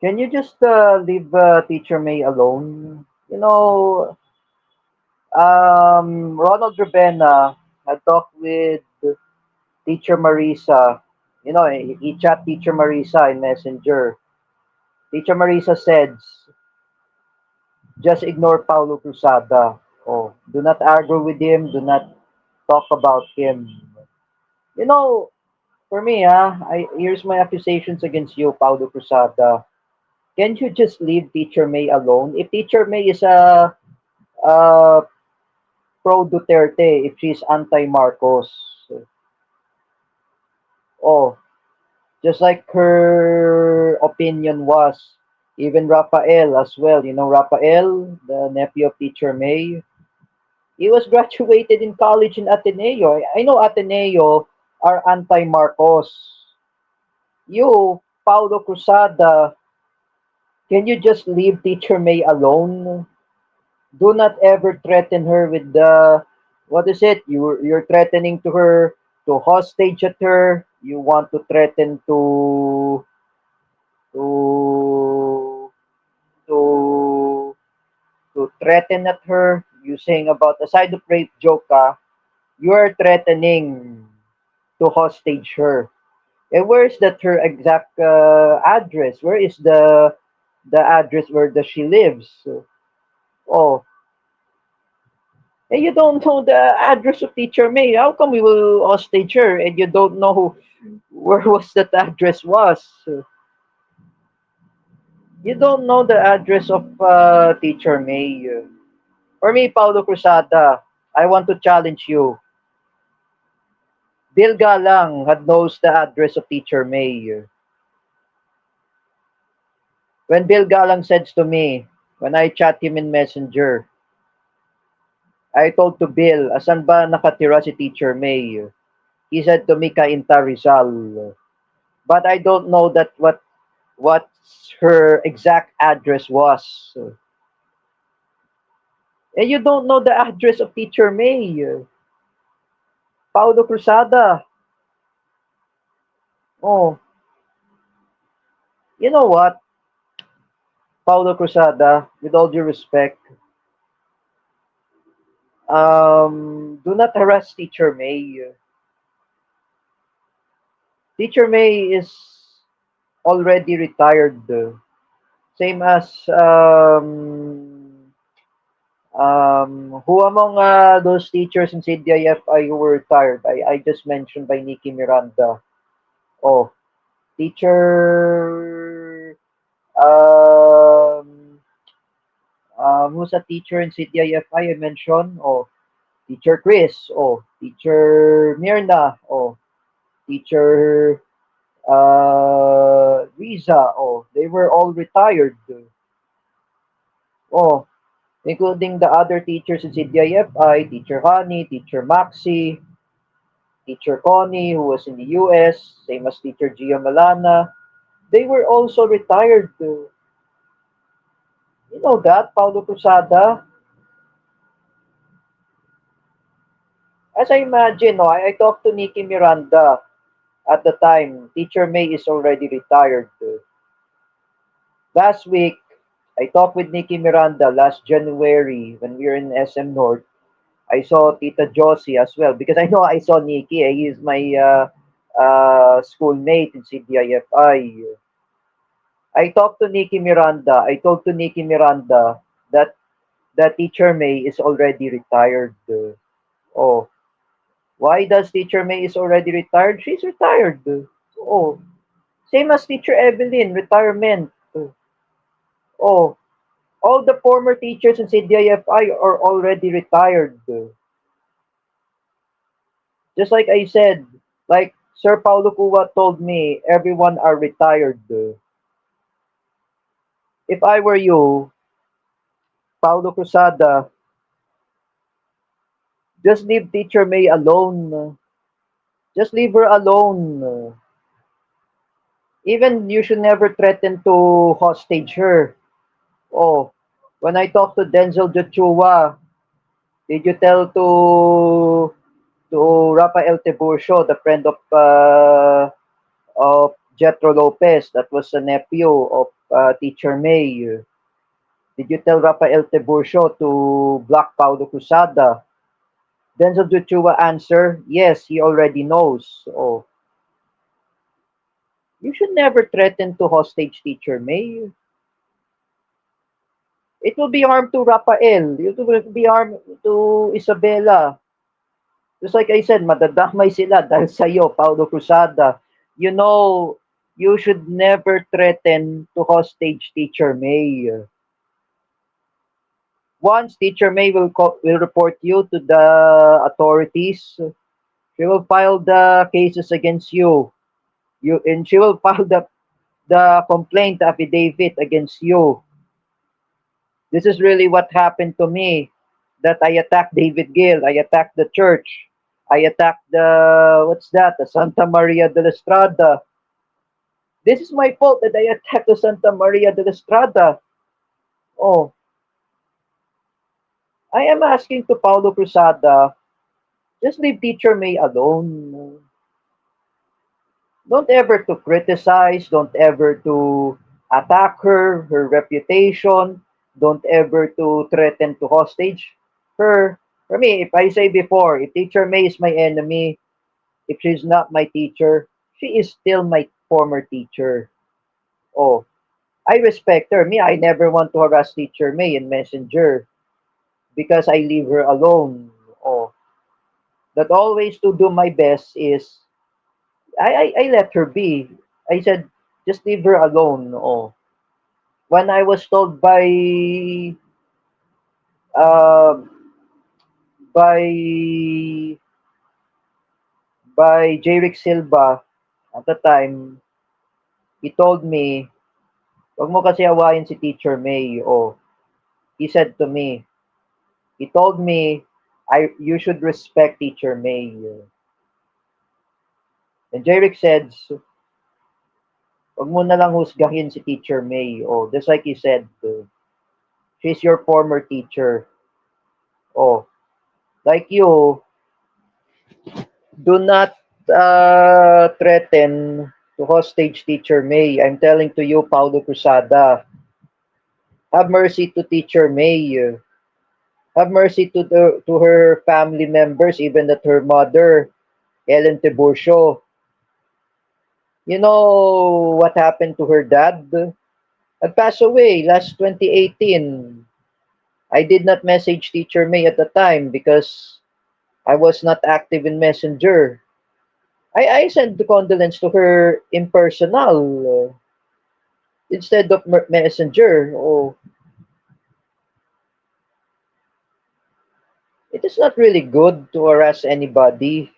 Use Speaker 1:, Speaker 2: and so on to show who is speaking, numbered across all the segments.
Speaker 1: Can you just leave Teacher May alone? Ronald Rubena had talked with Teacher Marisa. He chat Teacher Marisa in Messenger. Teacher Marisa said, just ignore Paulo Cruzada. Oh, do not argue with him. Do not talk about him. You know, for me, here's my accusations against you, Paulo Cruzada. Can't you just leave Teacher May alone? If Teacher May is a pro Duterte, if she's anti Marcos, oh, just like her opinion was, even Rafael as well. You know, Rafael, the nephew of Teacher May, he was graduated in college in Ateneo. I know Ateneo are anti Marcos. You, Paulo Cruzada, can you just leave Teacher May alone? Do not ever threaten her with the what is it? You're threatening to her to hostage at her. You want to threaten to to to threaten at her. You saying about aside of rape joke, you are threatening to hostage her. And where is that her exact address? Where is the address where does she lives? Oh, and you don't know the address of Teacher May. How come we will hostage her and you don't know where was that address was? You don't know the address of Teacher May. For me, Paulo Cruzada, I want to challenge you. Bill Galang had knows the address of Teacher May. When Bill Galang says to me, when I chat him in Messenger, I told to Bill, asan ba nakatira si Teacher May? He said to me, Cainta Rizal. But I don't know that what her exact address was. And you don't know the address of Teacher May. Paulo Cruzada. Oh, you know what? Paulo Cruzada, with all due respect, do not harass Teacher May. Teacher May is already retired. Same as who among those teachers in CDIFI who were retired? I just mentioned by Nikki Miranda. Oh, teacher, um, who's a teacher in CDIFI I mentioned? Oh, teacher Chris. Oh, teacher Mirna. Oh, teacher Riza. Oh, they were all retired. Oh, including the other teachers in CDIFI, teacher Honey, teacher Maxi, teacher Connie, who was in the US, same as teacher Gia Malana. They were also retired. You know that, Paulo Cruzada? As I imagine, no, I talked to Nikki Miranda at the time. Teacher May is already retired. Last week, I talked with Nikki Miranda last January when we were in SM North. I saw Tita Josie as well because I know I saw Nikki. He is my schoolmate in CDIFI. I talked to Nikki Miranda. I told to Nikki Miranda that Teacher May is already retired. Oh, why does Teacher May is already retired? She's retired. Oh, same as Teacher Evelyn, retirement. Oh, all the former teachers in CDIFI are already retired. Just like I said, like Sir Paulo Cuba told me, everyone are retired. If I were you, Paulo Cruzada, just leave Teacher May alone. Just leave her alone. Even you should never threaten to hostage her. Oh, when I talked to Denzel Joshua, did you tell to Rafael Tiburcio, the friend of Jetro Lopez, that was a nephew of Teacher May? Did you tell Rafael Tiburcio to block Paulo Cruzada? Denzel Duchua answer, yes, he already knows. Oh, you should never threaten to hostage Teacher May. It will be harm to Rafael. It will be harm to Isabela. Just like I said, madadamay sila dahil sa'yo, Paulo Cruzada. You know, you should never threaten to hostage Teacher May. Once Teacher May will report you to the authorities, she will file the cases against you. And she will file the complaint affidavit against you. This is really what happened to me. That I attacked David Gill, I attacked the church, I attacked the what's that? The Santa Maria de la Estrada. This is my fault that I attacked the Santa Maria de la Estrada. Oh, I am asking to Paulo Cruzada, just leave Teacher May alone. Don't ever to criticize, don't ever to attack her, her reputation, don't ever to threaten to hostage her. For me, if I say before, if Teacher May is my enemy, if she's not my teacher, she is still my former teacher. Oh, I respect her. Me, I never want to harass Teacher May in Messenger because I leave her alone. Oh, that always to do my best is I let her be. I said, just leave her alone. Oh, when I was told uh, by Jerick Silva at the time, he told me, wag mo kasi awayin si Teacher May. Oh, he said to me, he told me, you should respect Teacher May. And Jerick said, wag mo na lang husgahin si Teacher May. Oh, just like he said, she's your former teacher. Oh, like you, do not threaten to hostage Teacher May. I'm telling to you, Paulo Cruzada, have mercy to Teacher May. Have mercy to her family members, even that her mother, Ellen Tiburcio. You know what happened to her dad? Had passed away last 2018. I did not message Teacher May at the time because I was not active in Messenger. I sent the condolence to her impersonal instead of Messenger. Oh, it is not really good to harass anybody.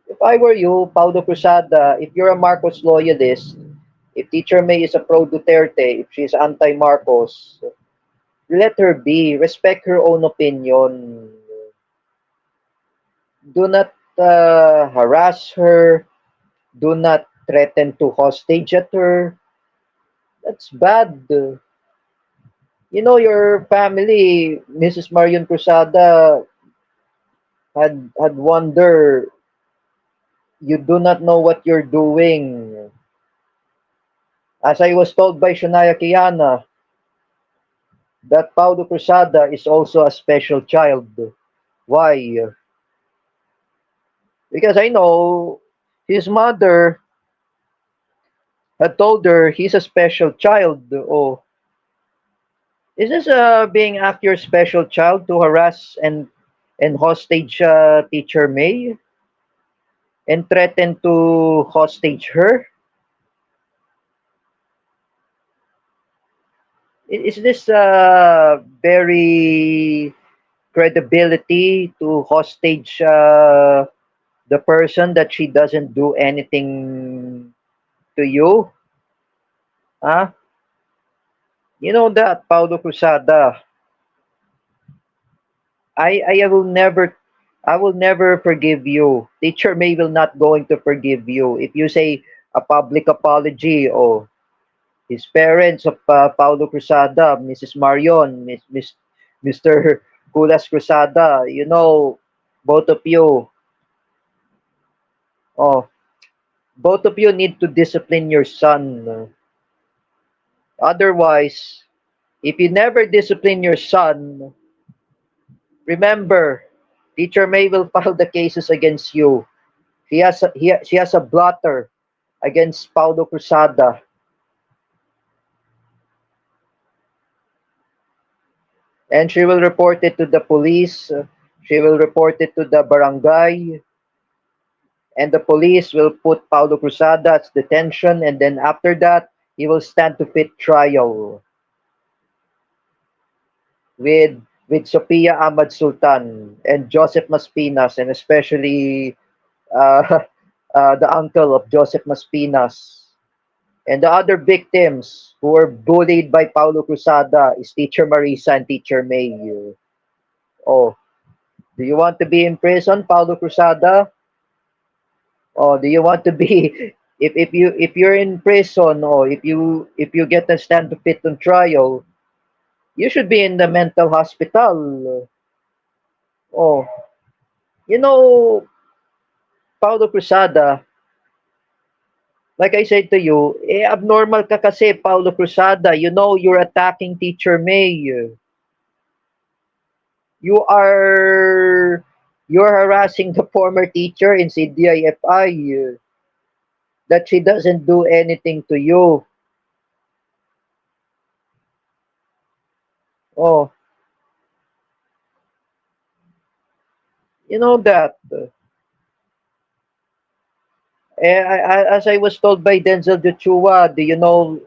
Speaker 1: If I were you, Paulo Cruzada, if you're a Marcos loyalist, if Teacher May is a pro Duterte, if she's anti Marcos, let her be. Respect her own opinion. Do not harass her. Do not threaten to hostage at her. That's bad. You know, your family, Mrs. Marion Cruzada, had wonder you do not know what you're doing. As I was told by Shonaya Kiana, that Paulo Cruzada is also a special child. Why? Because I know his mother had told her he's a special child. Oh, is this being act your special child to harass and hostage Teacher May and threaten to hostage her? Is this very credibility to hostage the person that she doesn't do anything to you? Huh? You know that, Paulo Cruzada. I will never forgive you. Teacher May will not going to forgive you. If you say a public apology or his parents of Paulo Cruzada, Mrs. Marion, Mr. Culas Cruzada, you know, both of you, oh, both of you need to discipline your son. Otherwise, if you never discipline your son, remember, Teacher May will file the cases against you. She has a blotter against Paulo Cruzada, and she will report it to the police. She will report it to the barangay, and the police will put Paulo Cruzada at detention, and then after that, he will stand to fit trial with Sophia Ahmad Sultan and Joseph Maspinas, and especially uh, the uncle of Joseph Maspinas. And the other victims who were bullied by Paulo Cruzada is Teacher Marisa and Teacher May. Oh, do you want to be in prison, Paulo Cruzada? Oh, do you want to be if you're in prison, or if you get a stand to fit on trial, you should be in the mental hospital. Oh, you know, Paulo Cruzada, like I said to you, abnormal ka kasi, Paulo Cruzada. You know, you're attacking Teacher May. You are you're harassing the former teacher in CDIFI that she doesn't do anything to you. Oh, you know that. As I was told by Denzel Joshua, do you know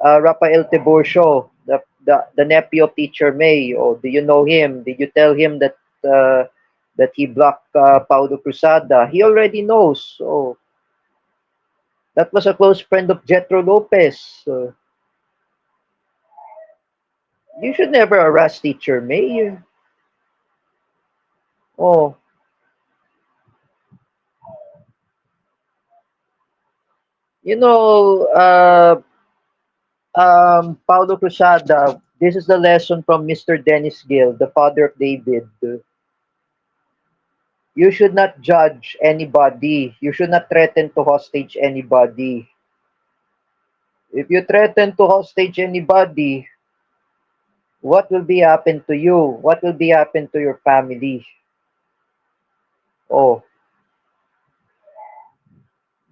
Speaker 1: Rafael Tiburcio, the nephew of Teacher May? Or do you know him? Did you tell him that he blocked Paulo Cruzada? He already knows. So that was a close friend of Jetro Lopez. You should never harass Teacher May. Oh, you know, Paulo Cruzada, this is the lesson from Mr. Dennis Gill, the father of David. You should not judge anybody. You should not threaten to hostage anybody. If you threaten to hostage anybody, what will be happen to you? What will be happen to your family? Oh,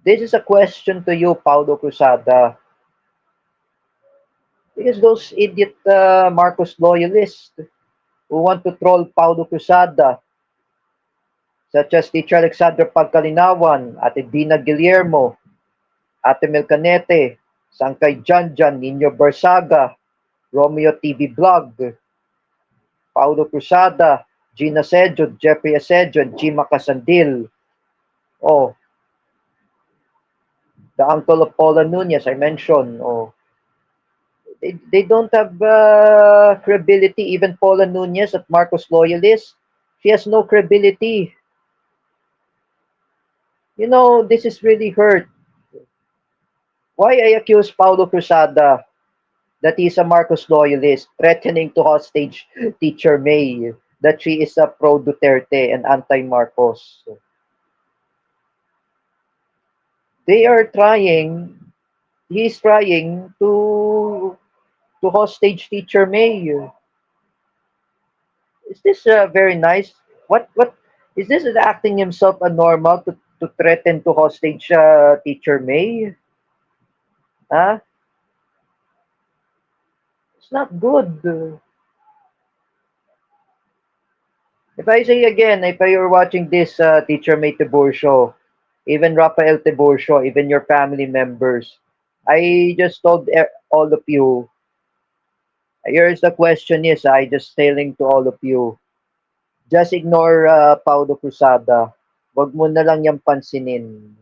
Speaker 1: this is a question to you, Paulo Cruzada. Because those idiot Marcos loyalists who want to troll Paulo Cruzada, such as Teacher Alexander Pagkalinawan, Ate Dina Guillermo, Ate Melcanete, Sangkay Janjan, Nino Barsaga, Romeo TV Vlog, Paulo Cruzada, Gina Sejo, Jeffrey Asejo, Jima Casandil. Oh, the uncle of Paula Nunez, I mentioned. Oh, they don't have credibility. Even Paula Nunez at Marcos Loyalist, she has no credibility. You know, this is really hurt. Why I accuse Paulo Cruzada that he's a Marcos loyalist, threatening to hostage Teacher May, that she is a pro Duterte and anti Marcos. They are trying, he's trying to hostage Teacher May. Is this very nice? What is this acting himself a normal to threaten to hostage Teacher May? Huh? It's not good. If I say again, if you're watching this Teacher May Tiburcio, even Rafael Tiburcio, even your family members, I just told all of you, here's the question is, I just telling to all of you, just ignore Paulo Cruzada. Wag mo na lang yung pansinin.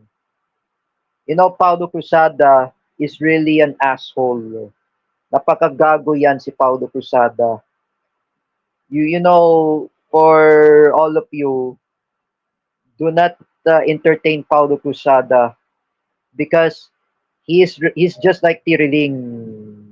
Speaker 1: You know, Paulo Cruzada is really an asshole. Napakagago yan si Paulo Cruzada. You know, for all of you, do not entertain Paulo Cruzada because he's just like Tiriling.